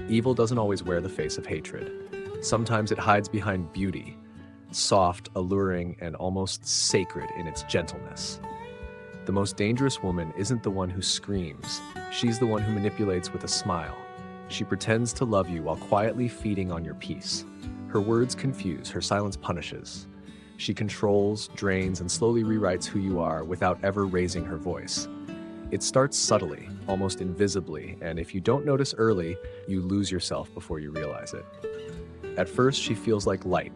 Evil doesn't always wear the face of hatred. Sometimes it hides behind beauty, soft, alluring, and almost sacred in its gentleness. The most dangerous woman isn't the one who screams. She's the one who manipulates with a smile. She pretends to love you while quietly feeding on your peace. Her words confuse, her silence punishes. She controls, drains, and slowly rewrites who you are without ever raising her voice. It starts subtly, almost invisibly, and if you don't notice early, you lose yourself before you realize it. At first, she feels like light.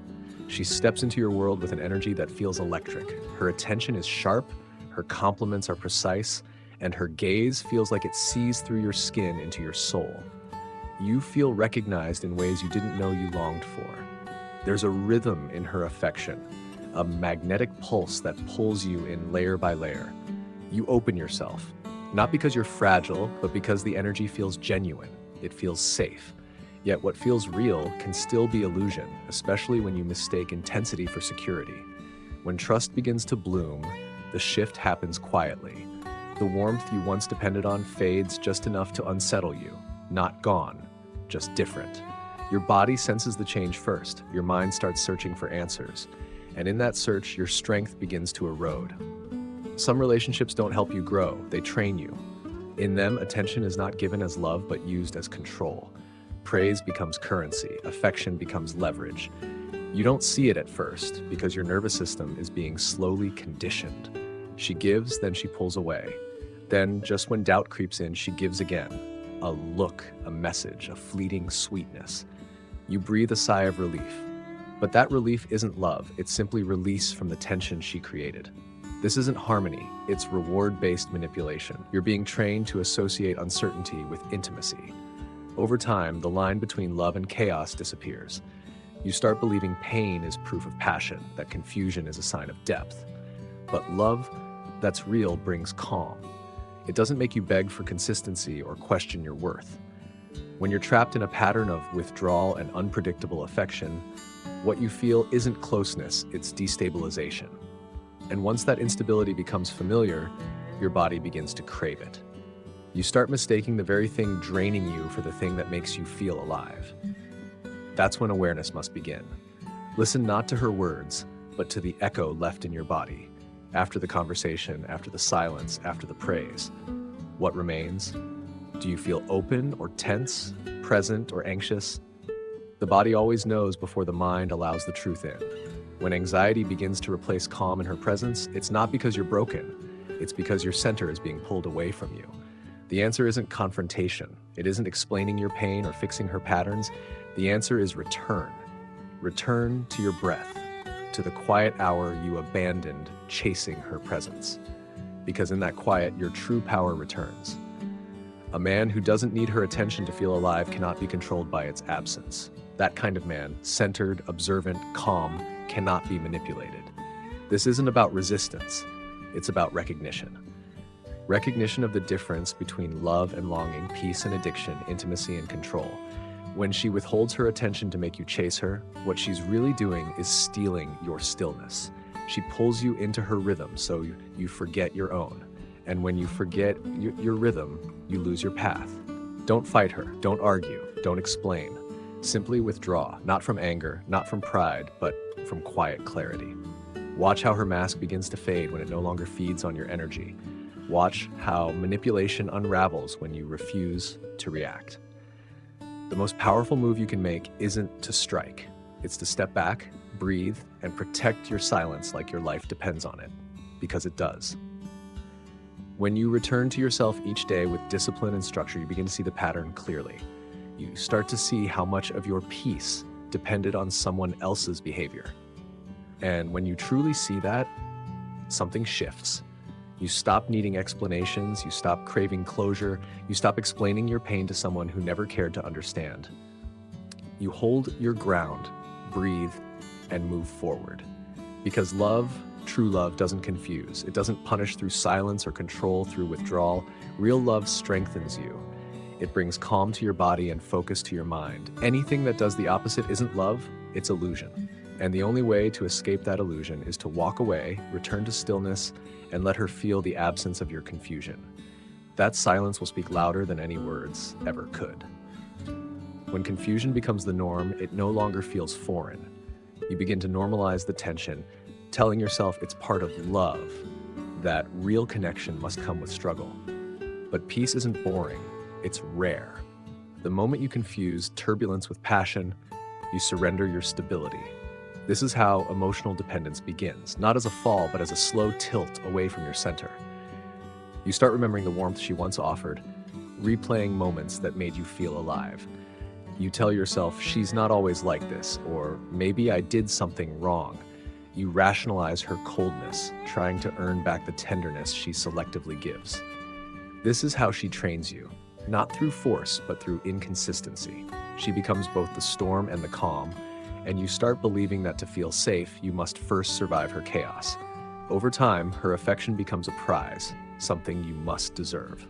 She steps into your world with an energy that feels electric. Her attention is sharp, her compliments are precise, and her gaze feels like it sees through your skin into your soul. You feel recognized in ways you didn't know you longed for. There's a rhythm in her affection, a magnetic pulse that pulls you in layer by layer. You open yourself, not because you're fragile, but because the energy feels genuine. It feels safe. Yet what feels real can still be illusion, especially when you mistake intensity for security. When trust begins to bloom, the shift happens quietly. The warmth you once depended on fades just enough to unsettle you. Not gone, just different. Your body senses the change first. Your mind starts searching for answers. And in that search, your strength begins to erode. Some relationships don't help you grow, they train you. In them, attention is not given as love, but used as control. Praise becomes currency, affection becomes leverage. You don't see it at first, because your nervous system is being slowly conditioned. She gives, then she pulls away. Then, just when doubt creeps in, she gives again. A look, a message, a fleeting sweetness. You breathe a sigh of relief. But that relief isn't love, it's simply release from the tension she created. This isn't harmony, it's reward-based manipulation. You're being trained to associate uncertainty with intimacy. Over time, the line between love and chaos disappears. You start believing pain is proof of passion, that confusion is a sign of depth. But love that's real brings calm. It doesn't make you beg for consistency or question your worth. When you're trapped in a pattern of withdrawal and unpredictable affection, what you feel isn't closeness, it's destabilization. And once that instability becomes familiar, your body begins to crave it. You start mistaking the very thing draining you for the thing that makes you feel alive. That's when awareness must begin. Listen not to her words, but to the echo left in your body. After the conversation, after the silence, after the praise. What remains? Do you feel open or tense, present or anxious? The body always knows before the mind allows the truth in. When anxiety begins to replace calm in her presence, it's not because you're broken. It's because your center is being pulled away from you. The answer isn't confrontation. It isn't explaining your pain or fixing her patterns. The answer is return. Return to your breath, to the quiet hour you abandoned chasing her presence. Because in that quiet, your true power returns. A man who doesn't need her attention to feel alive cannot be controlled by its absence. That kind of man, centered, observant, calm, cannot be manipulated. This isn't about resistance, it's about recognition. Recognition of the difference between love and longing, peace and addiction, intimacy and control. When she withholds her attention to make you chase her, what she's really doing is stealing your stillness. She pulls you into her rhythm so you forget your own. And when you forget your rhythm, you lose your path. Don't fight her, don't argue, don't explain. Simply withdraw, not from anger, not from pride, but from quiet clarity. Watch how her mask begins to fade when it no longer feeds on your energy. Watch how manipulation unravels when you refuse to react. The most powerful move you can make isn't to strike. It's to step back, breathe, and protect your silence like your life depends on it, because it does. When you return to yourself each day with discipline and structure, you begin to see the pattern clearly. You start to see how much of your peace depended on someone else's behavior. And when you truly see that, something shifts. You stop needing explanations, you stop craving closure, you stop explaining your pain to someone who never cared to understand. You hold your ground, breathe, and move forward. Because love, true love, doesn't confuse. It doesn't punish through silence or control through withdrawal. Real love strengthens you. It brings calm to your body and focus to your mind. Anything that does the opposite isn't love, it's illusion. And the only way to escape that illusion is to walk away, return to stillness, and let her feel the absence of your confusion. That silence will speak louder than any words ever could. When confusion becomes the norm, it no longer feels foreign. You begin to normalize the tension, telling yourself it's part of love, that real connection must come with struggle. But peace isn't boring, it's rare. The moment you confuse turbulence with passion, you surrender your stability. This is how emotional dependence begins, not as a fall, but as a slow tilt away from your center. You start remembering the warmth she once offered, replaying moments that made you feel alive. You tell yourself, she's not always like this, or maybe I did something wrong. You rationalize her coldness, trying to earn back the tenderness she selectively gives. This is how she trains you, not through force, but through inconsistency. She becomes both the storm and the calm, and you start believing that to feel safe, you must first survive her chaos. Over time, her affection becomes a prize, something you must deserve.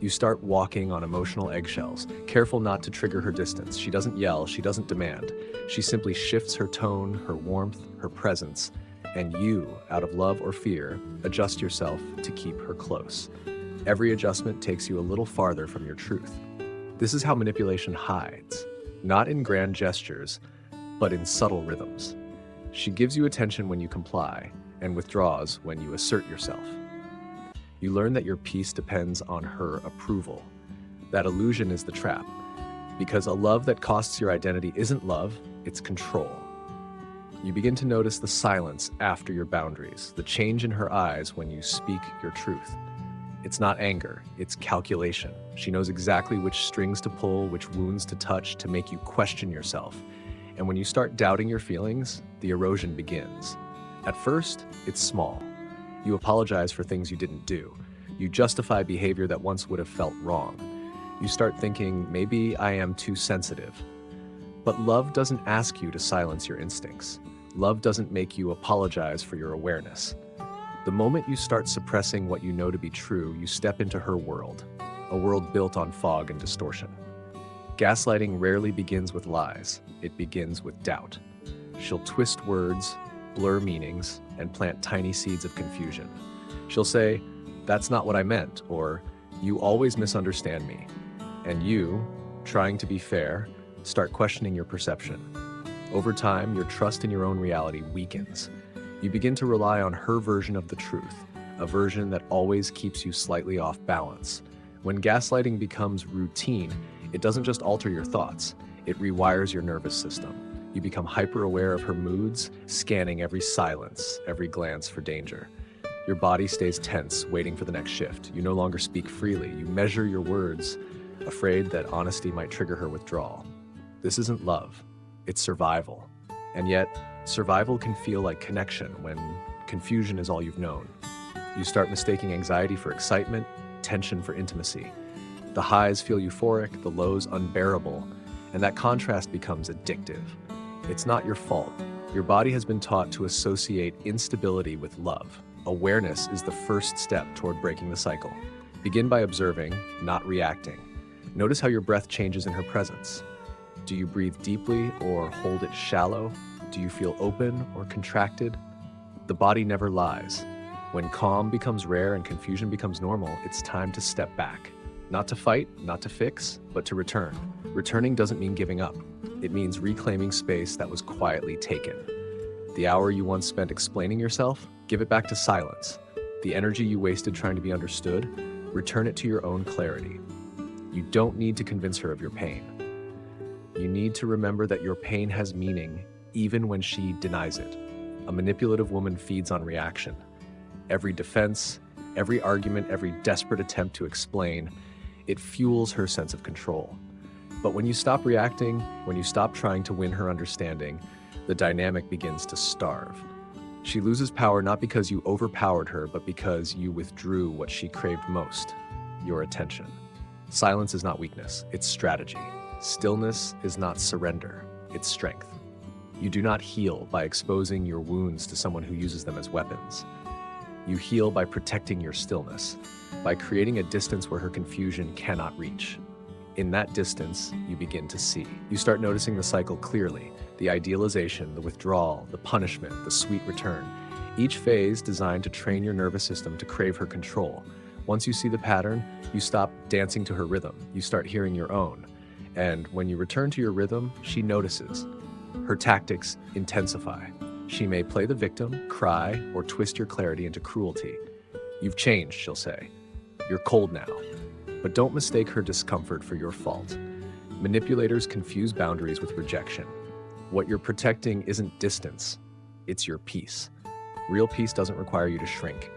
You start walking on emotional eggshells, careful not to trigger her distance. She doesn't yell, she doesn't demand. She simply shifts her tone, her warmth, her presence, and you, out of love or fear, adjust yourself to keep her close. Every adjustment takes you a little farther from your truth. This is how manipulation hides, not in grand gestures, but in subtle rhythms. She gives you attention when you comply, and withdraws when you assert yourself. You learn that your peace depends on her approval. That illusion is the trap, because a love that costs your identity isn't love, it's control. You begin to notice the silence after your boundaries, the change in her eyes when you speak your truth. It's not anger, it's calculation. She knows exactly which strings to pull, which wounds to touch to make you question yourself. And when you start doubting your feelings, the erosion begins. At first, it's small. You apologize for things you didn't do. You justify behavior that once would have felt wrong. You start thinking, maybe I am too sensitive. But love doesn't ask you to silence your instincts. Love doesn't make you apologize for your awareness. The moment you start suppressing what you know to be true, you step into her world, a world built on fog and distortion. Gaslighting rarely begins with lies. It begins with doubt. She'll twist words, blur meanings, and plant tiny seeds of confusion. She'll say, "That's not what I meant," or "You always misunderstand me." And you, trying to be fair, start questioning your perception. Over time, your trust in your own reality weakens. You begin to rely on her version of the truth, a version that always keeps you slightly off balance. When gaslighting becomes routine, it doesn't just alter your thoughts, it rewires your nervous system. You become hyper-aware of her moods, scanning every silence, every glance for danger. Your body stays tense, waiting for the next shift. You no longer speak freely. You measure your words, afraid that honesty might trigger her withdrawal. This isn't love, it's survival. And yet, survival can feel like connection when confusion is all you've known. You start mistaking anxiety for excitement, tension for intimacy. The highs feel euphoric, the lows unbearable, and that contrast becomes addictive. It's not your fault. Your body has been taught to associate instability with love. Awareness is the first step toward breaking the cycle. Begin by observing, not reacting. Notice how your breath changes in her presence. Do you breathe deeply or hold it shallow? Do you feel open or contracted? The body never lies. When calm becomes rare and confusion becomes normal, it's time to step back. Not to fight, not to fix, but to return. Returning doesn't mean giving up. It means reclaiming space that was quietly taken. The hour you once spent explaining yourself, give it back to silence. The energy you wasted trying to be understood, return it to your own clarity. You don't need to convince her of your pain. You need to remember that your pain has meaning, even when she denies it. A manipulative woman feeds on reaction. Every defense, every argument, every desperate attempt to explain, it fuels her sense of control. But when you stop reacting, when you stop trying to win her understanding, the dynamic begins to starve. She loses power not because you overpowered her, but because you withdrew what she craved most, your attention. Silence is not weakness, it's strategy. Stillness is not surrender, it's strength. You do not heal by exposing your wounds to someone who uses them as weapons. You heal by protecting your stillness, by creating a distance where her confusion cannot reach. In that distance, you begin to see. You start noticing the cycle clearly, the idealization, the withdrawal, the punishment, the sweet return. Each phase designed to train your nervous system to crave her control. Once you see the pattern, you stop dancing to her rhythm. You start hearing your own. And when you return to your rhythm, she notices. Her tactics intensify. She may play the victim, cry, or twist your clarity into cruelty. You've changed, she'll say. You're cold now. But don't mistake her discomfort for your fault. Manipulators confuse boundaries with rejection. What you're protecting isn't distance, it's your peace. Real peace doesn't require you to shrink.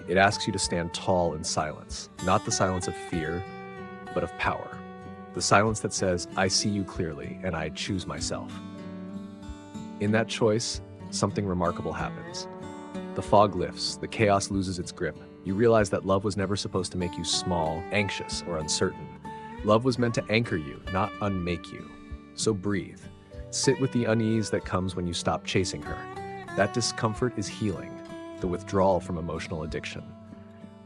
It asks you to stand tall in silence, not the silence of fear, but of power. The silence that says, I see you clearly and I choose myself. In that choice, something remarkable happens. The fog lifts, the chaos loses its grip. You realize that love was never supposed to make you small, anxious, or uncertain. Love was meant to anchor you, not unmake you. So breathe. Sit with the unease that comes when you stop chasing her. That discomfort is healing, the withdrawal from emotional addiction.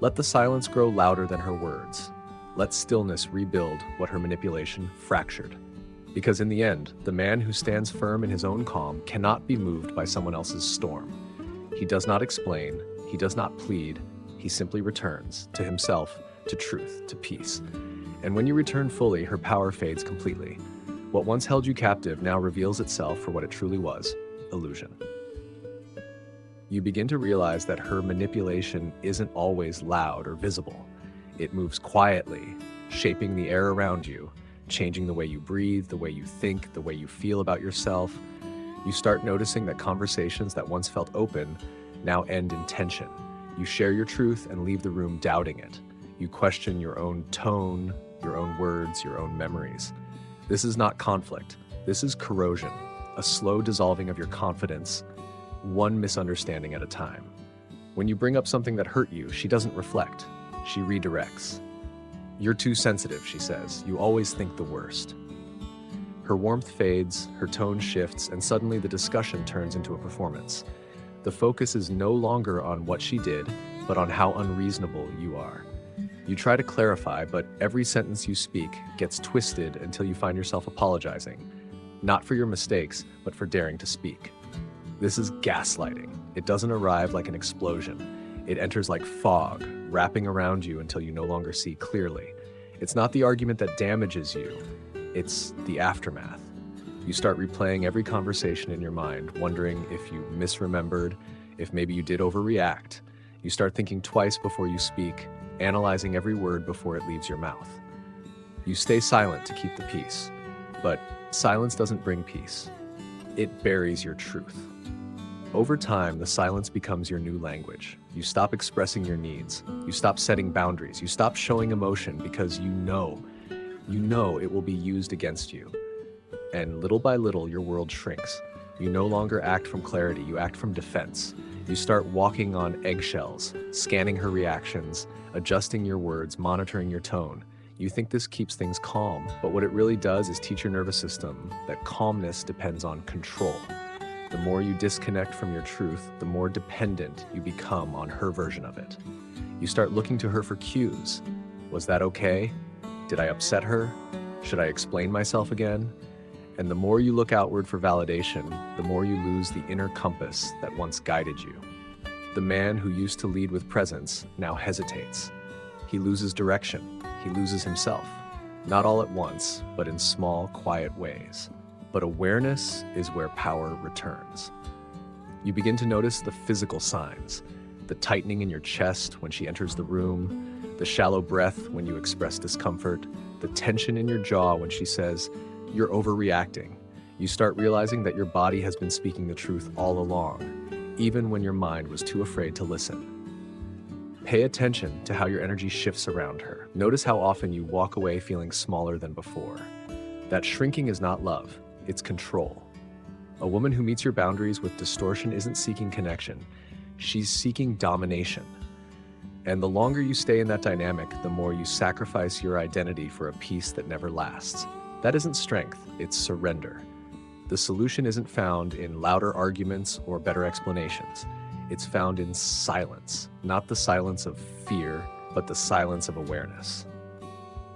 Let the silence grow louder than her words. Let stillness rebuild what her manipulation fractured. Because in the end, the man who stands firm in his own calm cannot be moved by someone else's storm. He does not explain, he does not plead, he simply returns to himself, to truth, to peace. And when you return fully, her power fades completely. What once held you captive now reveals itself for what it truly was, illusion. You begin to realize that her manipulation isn't always loud or visible. It moves quietly, shaping the air around you, changing the way you breathe, the way you think, the way you feel about yourself. You start noticing that conversations that once felt open now end in tension. You share your truth and leave the room doubting it. You question your own tone, your own words, your own memories. This is not conflict. This is corrosion, a slow dissolving of your confidence, one misunderstanding at a time. When you bring up something that hurt you, she doesn't reflect. She redirects. You're too sensitive, she says. You always think the worst. Her warmth fades, her tone shifts, and suddenly the discussion turns into a performance. The focus is no longer on what she did, but on how unreasonable you are. You try to clarify, but every sentence you speak gets twisted until you find yourself apologizing, not for your mistakes, but for daring to speak. This is gaslighting. It doesn't arrive like an explosion. It enters like fog, wrapping around you until you no longer see clearly. It's not the argument that damages you, it's the aftermath. You start replaying every conversation in your mind, wondering if you misremembered, if maybe you did overreact. You start thinking twice before you speak, analyzing every word before it leaves your mouth. You stay silent to keep the peace, but silence doesn't bring peace. It buries your truth. Over time, the silence becomes your new language. You stop expressing your needs. You stop setting boundaries. You stop showing emotion because you know it will be used against you. And little by little, your world shrinks. You no longer act from clarity, you act from defense. You start walking on eggshells, scanning her reactions, adjusting your words, monitoring your tone. You think this keeps things calm, but what it really does is teach your nervous system that calmness depends on control. The more you disconnect from your truth, the more dependent you become on her version of it. You start looking to her for cues. Was that okay? Did I upset her? Should I explain myself again? And the more you look outward for validation, the more you lose the inner compass that once guided you. The man who used to lead with presence now hesitates. He loses direction. He loses himself. Not all at once, but in small, quiet ways. But awareness is where power returns. You begin to notice the physical signs, the tightening in your chest when she enters the room, the shallow breath when you express discomfort, the tension in your jaw when she says, "You're overreacting." You start realizing that your body has been speaking the truth all along, even when your mind was too afraid to listen. Pay attention to how your energy shifts around her. Notice how often you walk away feeling smaller than before. That shrinking is not love, it's control. A woman who meets your boundaries with distortion isn't seeking connection, she's seeking domination. And the longer you stay in that dynamic, the more you sacrifice your identity for a peace that never lasts. That isn't strength, it's surrender. The solution isn't found in louder arguments or better explanations. It's found in silence, not the silence of fear, but the silence of awareness.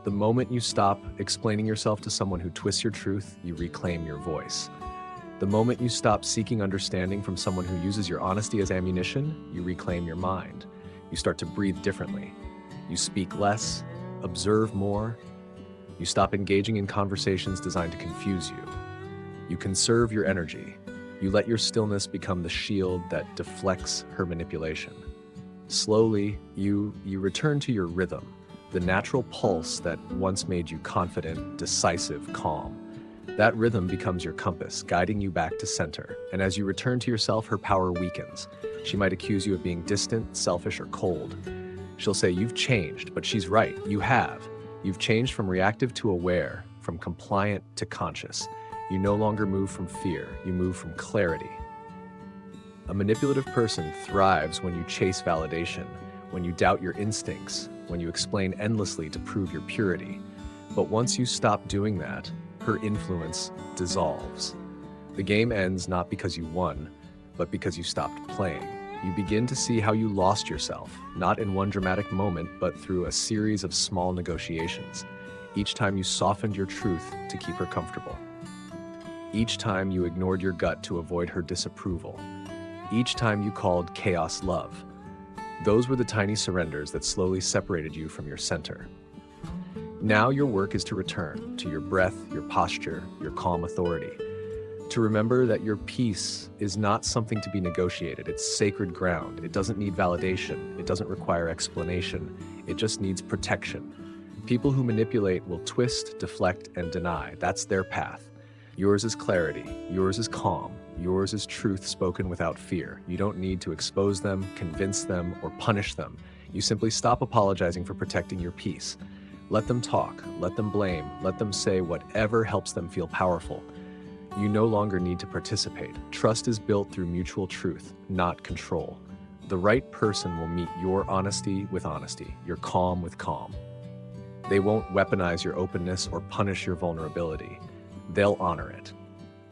The moment you stop explaining yourself to someone who twists your truth, you reclaim your voice. The moment you stop seeking understanding from someone who uses your honesty as ammunition, you reclaim your mind. You start to breathe differently. You speak less, observe more, You stop engaging in conversations designed to confuse you. You conserve your energy. You let your stillness become the shield that deflects her manipulation. Slowly, you return to your rhythm, the natural pulse that once made you confident, decisive, calm. That rhythm becomes your compass, guiding you back to center. And as you return to yourself, her power weakens. She might accuse you of being distant, selfish, or cold. She'll say, "You've changed," but she's right. You have. You've changed from reactive to aware, from compliant to conscious. You no longer move from fear, you move from clarity. A manipulative person thrives when you chase validation, when you doubt your instincts, when you explain endlessly to prove your purity. But once you stop doing that, her influence dissolves. The game ends not because you won, but because you stopped playing. You begin to see how you lost yourself, not in one dramatic moment, but through a series of small negotiations. Each time you softened your truth to keep her comfortable. Each time you ignored your gut to avoid her disapproval. Each time you called chaos love. Those were the tiny surrenders that slowly separated you from your center. Now your work is to return to your breath, your posture, your calm authority. To remember that your peace is not something to be negotiated. It's sacred ground. It doesn't need validation. It doesn't require explanation. It just needs protection. People who manipulate will twist, deflect, and deny. That's their path. Yours is clarity. Yours is calm. Yours is truth spoken without fear. You don't need to expose them, convince them, or punish them. You simply stop apologizing for protecting your peace. Let them talk. Let them blame. Let them say whatever helps them feel powerful. You no longer need to participate. Trust is built through mutual truth, not control. The right person will meet your honesty with honesty, your calm with calm. They won't weaponize your openness or punish your vulnerability. They'll honor it.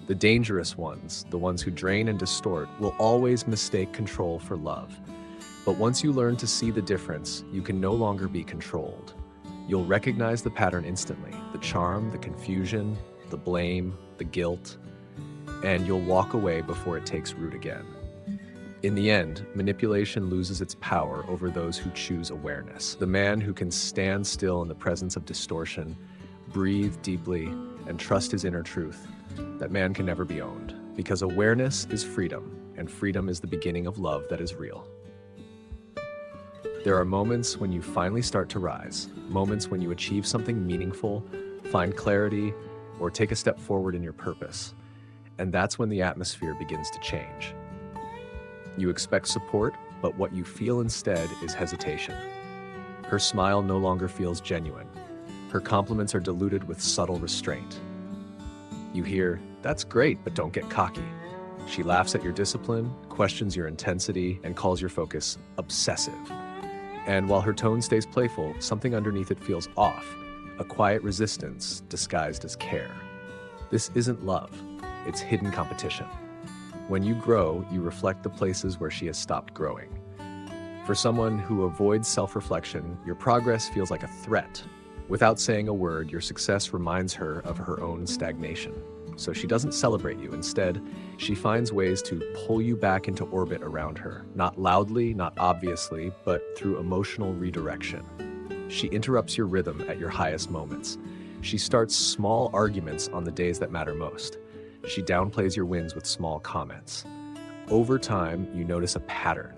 The dangerous ones, the ones who drain and distort, will always mistake control for love. But once you learn to see the difference, you can no longer be controlled. You'll recognize the pattern instantly, the charm, the confusion, the blame, the guilt, and you'll walk away before it takes root again. In the end, manipulation loses its power over those who choose awareness. The man who can stand still in the presence of distortion, breathe deeply, and trust his inner truth, that man can never be owned, because awareness is freedom, and freedom is the beginning of love that is real. There are moments when you finally start to rise, moments when you achieve something meaningful, find clarity, or take a step forward in your purpose. And that's when the atmosphere begins to change. You expect support, but what you feel instead is hesitation. Her smile no longer feels genuine. Her compliments are diluted with subtle restraint. You hear, "That's great, but don't get cocky." She laughs at your discipline, questions your intensity, and calls your focus obsessive. And while her tone stays playful, something underneath it feels off, a quiet resistance disguised as care. This isn't love, it's hidden competition. When you grow, you reflect the places where she has stopped growing. For someone who avoids self-reflection, your progress feels like a threat. Without saying a word, your success reminds her of her own stagnation. So she doesn't celebrate you. Instead, she finds ways to pull you back into orbit around her, not loudly, not obviously, but through emotional redirection. She interrupts your rhythm at your highest moments. She starts small arguments on the days that matter most. She downplays your wins with small comments. Over time, you notice a pattern.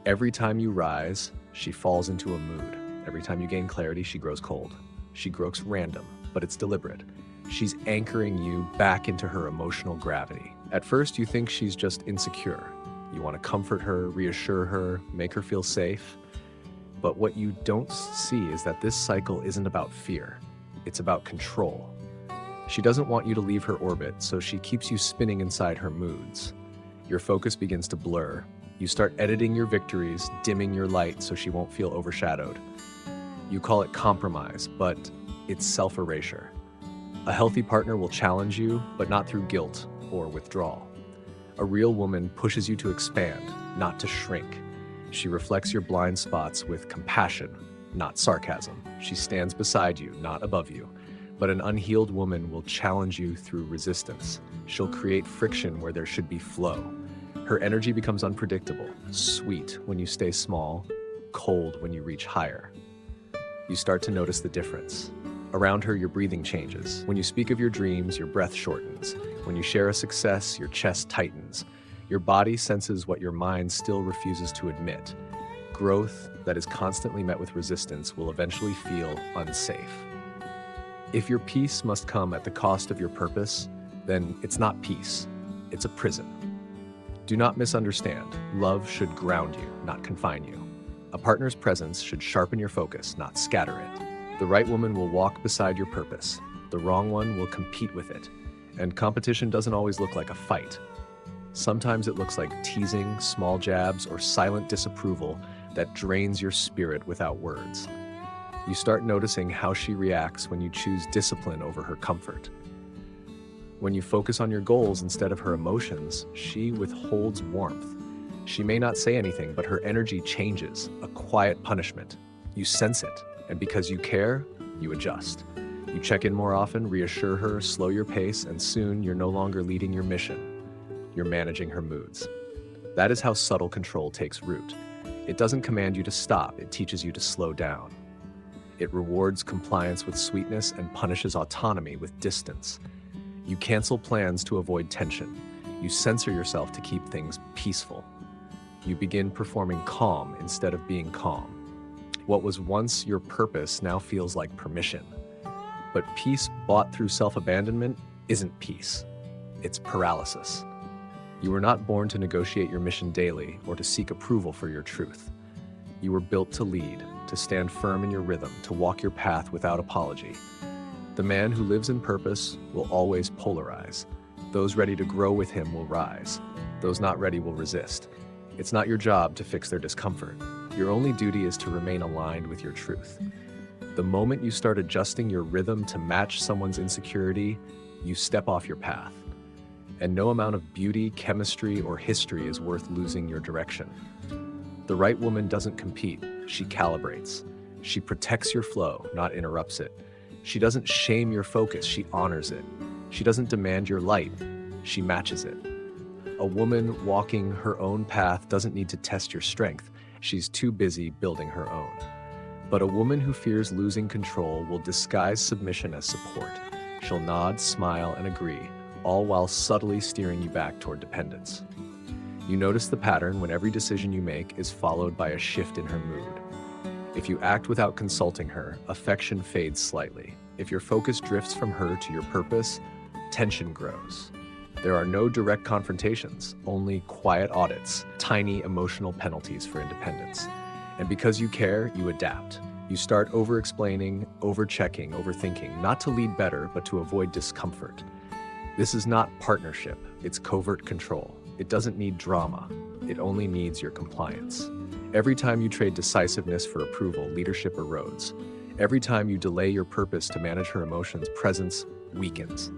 Every time you rise, she falls into a mood. Every time you gain clarity, she grows cold. She grows random, but it's deliberate. She's anchoring you back into her emotional gravity. At first, you think she's just insecure. You want to comfort her, reassure her, make her feel safe. But what you don't see is that this cycle isn't about fear. It's about control. She doesn't want you to leave her orbit, so she keeps you spinning inside her moods. Your focus begins to blur. You start editing your victories, dimming your light so she won't feel overshadowed. You call it compromise, but it's self-erasure. A healthy partner will challenge you, but not through guilt or withdrawal. A real woman pushes you to expand, not to shrink. She reflects your blind spots with compassion, not sarcasm. She stands beside you, not above you. But an unhealed woman will challenge you through resistance. She'll create friction where there should be flow. Her energy becomes unpredictable, sweet when you stay small, cold when you reach higher. You start to notice the difference. Around her, your breathing changes. When you speak of your dreams, your breath shortens. When you share a success, your chest tightens. Your body senses what your mind still refuses to admit. Growth that is constantly met with resistance will eventually feel unsafe. If your peace must come at the cost of your purpose, then it's not peace, it's a prison. Do not misunderstand. Love should ground you, not confine you. A partner's presence should sharpen your focus, not scatter it. The right woman will walk beside your purpose. The wrong one will compete with it. And competition doesn't always look like a fight. Sometimes it looks like teasing, small jabs, or silent disapproval that drains your spirit without words. You start noticing how she reacts when you choose discipline over her comfort. When you focus on your goals instead of her emotions, she withholds warmth. She may not say anything, but her energy changes, a quiet punishment. You sense it, and because you care, you adjust. You check in more often, reassure her, slow your pace, and soon you're no longer leading your mission. You're managing her moods. That is how subtle control takes root. It doesn't command you to stop, it teaches you to slow down. It rewards compliance with sweetness and punishes autonomy with distance. You cancel plans to avoid tension. You censor yourself to keep things peaceful. You begin performing calm instead of being calm. What was once your purpose now feels like permission. But peace bought through self-abandonment isn't peace. It's paralysis. You were not born to negotiate your mission daily or to seek approval for your truth. You were built to lead, to stand firm in your rhythm, to walk your path without apology. The man who lives in purpose will always polarize. Those ready to grow with him will rise. Those not ready will resist. It's not your job to fix their discomfort. Your only duty is to remain aligned with your truth. The moment you start adjusting your rhythm to match someone's insecurity, you step off your path. And no amount of beauty, chemistry, or history is worth losing your direction. The right woman doesn't compete, she calibrates. She protects your flow, not interrupts it. She doesn't shame your focus, she honors it. She doesn't demand your light, she matches it. A woman walking her own path doesn't need to test your strength. She's too busy building her own. But a woman who fears losing control will disguise submission as support. She'll nod, smile, and agree, all while subtly steering you back toward dependence. You notice the pattern when every decision you make is followed by a shift in her mood. If you act without consulting her, affection fades slightly. If your focus drifts from her to your purpose, tension grows. There are no direct confrontations, only quiet audits, tiny emotional penalties for independence. And because you care, you adapt. You start over-explaining, over-checking, overthinking, not to lead better, but to avoid discomfort. This is not partnership, it's covert control. It doesn't need drama, it only needs your compliance. Every time you trade decisiveness for approval, leadership erodes. Every time you delay your purpose to manage her emotions, presence weakens.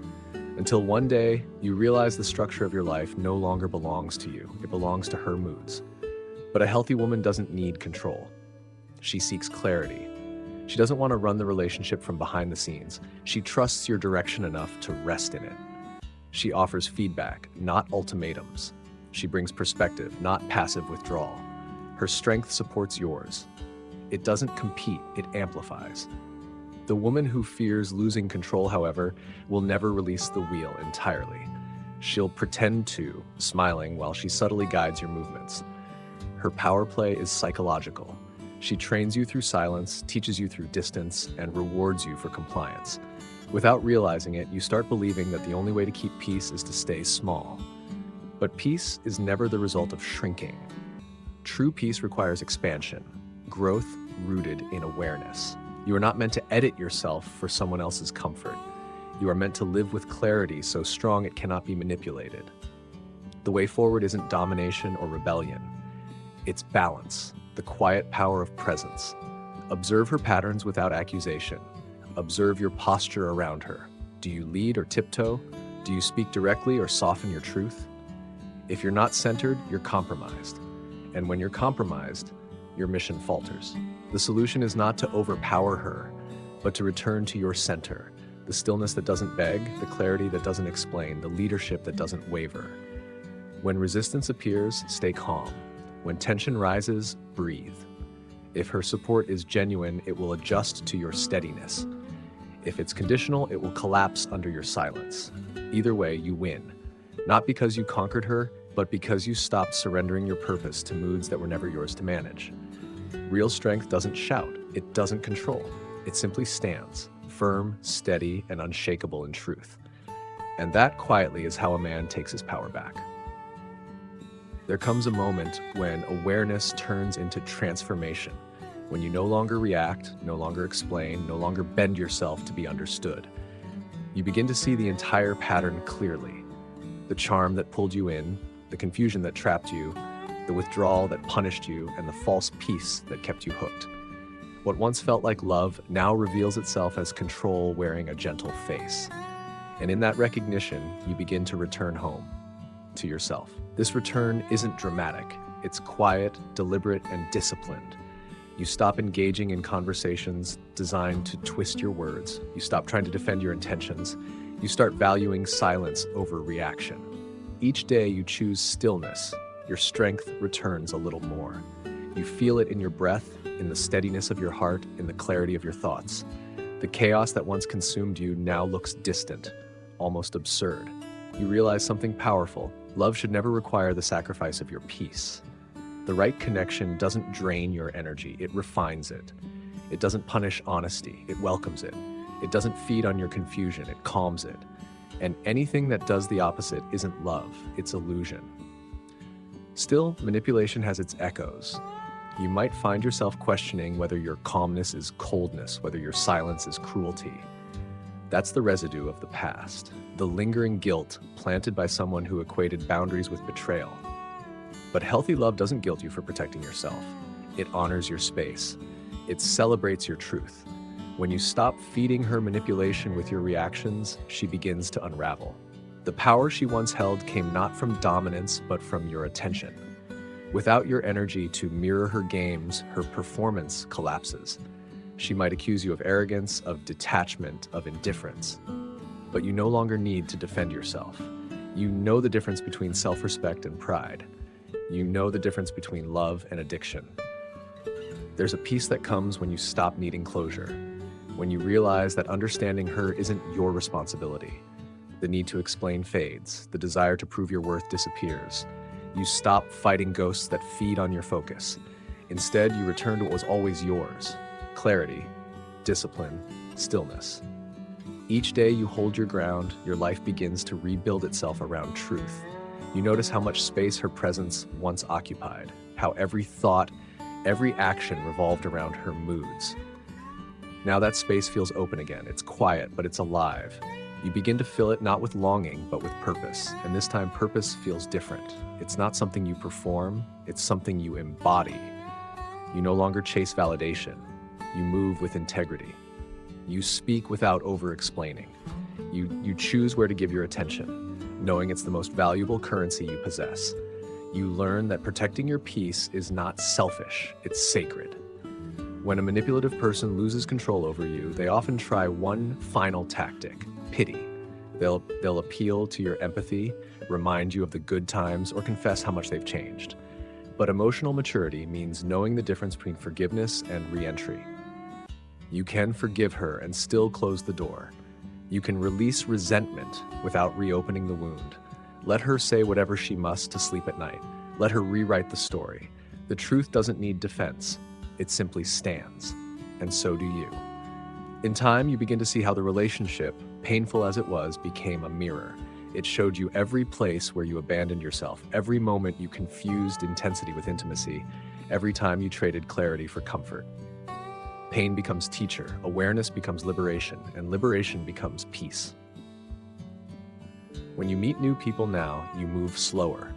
Until one day, you realize the structure of your life no longer belongs to you. It belongs to her moods. But a healthy woman doesn't need control. She seeks clarity. She doesn't want to run the relationship from behind the scenes. She trusts your direction enough to rest in it. She offers feedback, not ultimatums. She brings perspective, not passive withdrawal. Her strength supports yours. It doesn't compete, it amplifies. The woman who fears losing control, however, will never release the wheel entirely. She'll pretend to, smiling while she subtly guides your movements. Her power play is psychological. She trains you through silence, teaches you through distance, and rewards you for compliance. Without realizing it, you start believing that the only way to keep peace is to stay small. But peace is never the result of shrinking. True peace requires expansion, growth rooted in awareness. You are not meant to edit yourself for someone else's comfort. You are meant to live with clarity so strong it cannot be manipulated. The way forward isn't domination or rebellion. It's balance, the quiet power of presence. Observe her patterns without accusation. Observe your posture around her. Do you lead or tiptoe? Do you speak directly or soften your truth? If you're not centered, you're compromised. And when you're compromised, your mission falters. The solution is not to overpower her, but to return to your center, the stillness that doesn't beg, the clarity that doesn't explain, the leadership that doesn't waver. When resistance appears, stay calm. When tension rises, breathe. If her support is genuine, it will adjust to your steadiness. If it's conditional, it will collapse under your silence. Either way, you win. Not because you conquered her, but because you stopped surrendering your purpose to moods that were never yours to manage. Real strength doesn't shout, it doesn't control. It simply stands, firm, steady, and unshakable in truth. And that quietly is how a man takes his power back. There comes a moment when awareness turns into transformation, when you no longer react, no longer explain, no longer bend yourself to be understood. You begin to see the entire pattern clearly. The charm that pulled you in, the confusion that trapped you, the withdrawal that punished you, and the false peace that kept you hooked. What once felt like love now reveals itself as control wearing a gentle face. And in that recognition, you begin to return home, to yourself. This return isn't dramatic. It's quiet, deliberate, and disciplined. You stop engaging in conversations designed to twist your words. You stop trying to defend your intentions. You start valuing silence over reaction. Each day you choose stillness. Your strength returns a little more. You feel it in your breath, in the steadiness of your heart, in the clarity of your thoughts. The chaos that once consumed you now looks distant, almost absurd. You realize something powerful. Love should never require the sacrifice of your peace. The right connection doesn't drain your energy, it refines it. It doesn't punish honesty, it welcomes it. It doesn't feed on your confusion, it calms it. And anything that does the opposite isn't love, it's illusion. Still, manipulation has its echoes. You might find yourself questioning whether your calmness is coldness, whether your silence is cruelty. That's the residue of the past, the lingering guilt planted by someone who equated boundaries with betrayal. But healthy love doesn't guilt you for protecting yourself. It honors your space. It celebrates your truth. When you stop feeding her manipulation with your reactions, she begins to unravel. The power she once held came not from dominance, but from your attention. Without your energy to mirror her games, her performance collapses. She might accuse you of arrogance, of detachment, of indifference. But you no longer need to defend yourself. You know the difference between self-respect and pride. You know the difference between love and addiction. There's a peace that comes when you stop needing closure, when you realize that understanding her isn't your responsibility. The need to explain fades, the desire to prove your worth disappears. You stop fighting ghosts that feed on your focus. Instead, you return to what was always yours: clarity, discipline, stillness. Each day you hold your ground, your life begins to rebuild itself around truth. You notice how much space her presence once occupied, how every thought, every action revolved around her moods. Now that space feels open again. It's quiet, but it's alive. You begin to fill it not with longing, but with purpose. And this time, purpose feels different. It's not something you perform, it's something you embody. You no longer chase validation. You move with integrity. You speak without over-explaining. You choose where to give your attention, knowing it's the most valuable currency you possess. You learn that protecting your peace is not selfish, it's sacred. When a manipulative person loses control over you, they often try one final tactic: pity. They'll appeal to your empathy, remind you of the good times, or confess how much they've changed. But emotional maturity means knowing the difference between forgiveness and re-entry. You can forgive her and still close the door. You can release resentment without reopening the wound. Let her say whatever she must to sleep at night. Let her rewrite the story. The truth doesn't need defense. It simply stands. And so do you. In time, you begin to see how the relationship, painful as it was, became a mirror. It showed you every place where you abandoned yourself, every moment you confused intensity with intimacy, every time you traded clarity for comfort. Pain becomes teacher, awareness becomes liberation, and liberation becomes peace. When you meet new people now, you move slower.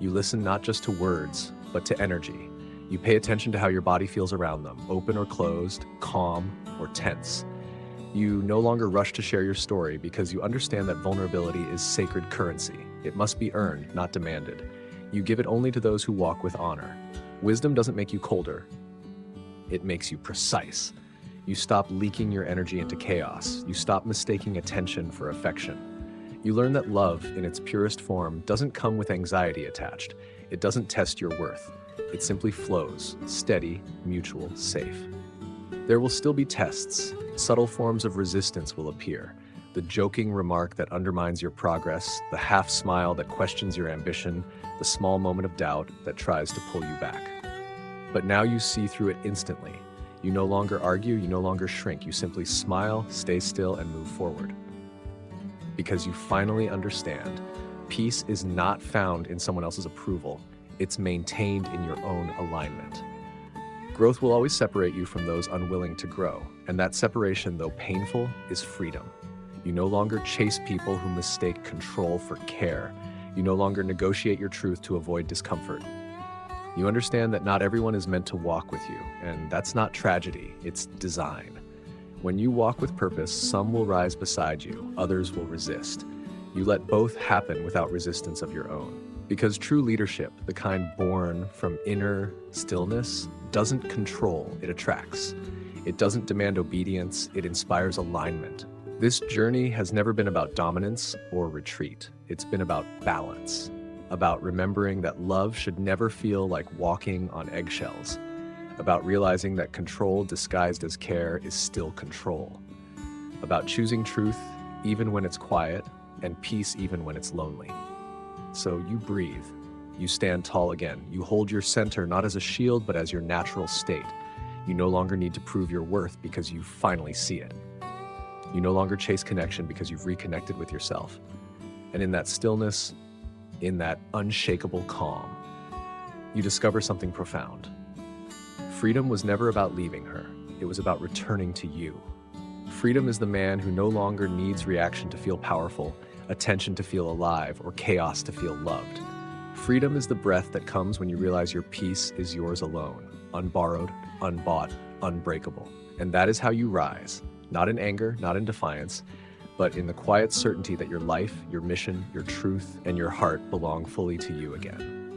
You listen not just to words, but to energy. You pay attention to how your body feels around them, open or closed, calm or tense. You no longer rush to share your story because you understand that vulnerability is sacred currency. It must be earned, not demanded. You give it only to those who walk with honor. Wisdom doesn't make you colder. It makes you precise. You stop leaking your energy into chaos. You stop mistaking attention for affection. You learn that love, in its purest form, doesn't come with anxiety attached. It doesn't test your worth. It simply flows, steady, mutual, safe. There will still be tests. Subtle forms of resistance will appear. The joking remark that undermines your progress, the half smile that questions your ambition, the small moment of doubt that tries to pull you back. But now you see through it instantly. You no longer argue, you no longer shrink. You simply smile, stay still, and move forward. Because you finally understand, peace is not found in someone else's approval. It's maintained in your own alignment. Growth will always separate you from those unwilling to grow, and that separation, though painful, is freedom. You no longer chase people who mistake control for care. You no longer negotiate your truth to avoid discomfort. You understand that not everyone is meant to walk with you, and that's not tragedy, it's design. When you walk with purpose, some will rise beside you, others will resist. You let both happen without resistance of your own. Because true leadership, the kind born from inner stillness, doesn't control, it attracts. It doesn't demand obedience, it inspires alignment. This journey has never been about dominance or retreat. It's been about balance, about remembering that love should never feel like walking on eggshells, about realizing that control disguised as care is still control, about choosing truth even when it's quiet and peace even when it's lonely. So you breathe, you stand tall again, you hold your center not as a shield but as your natural state. You no longer need to prove your worth because you finally see it. You no longer chase connection because you've reconnected with yourself. And in that stillness, in that unshakable calm, you discover something profound. Freedom was never about leaving her, it was about returning to you. Freedom is the man who no longer needs reaction to feel powerful, attention to feel alive, or chaos to feel loved. Freedom is the breath that comes when you realize your peace is yours alone, unborrowed, unbought, unbreakable. And that is how you rise, not in anger, not in defiance, but in the quiet certainty that your life, your mission, your truth, and your heart belong fully to you again.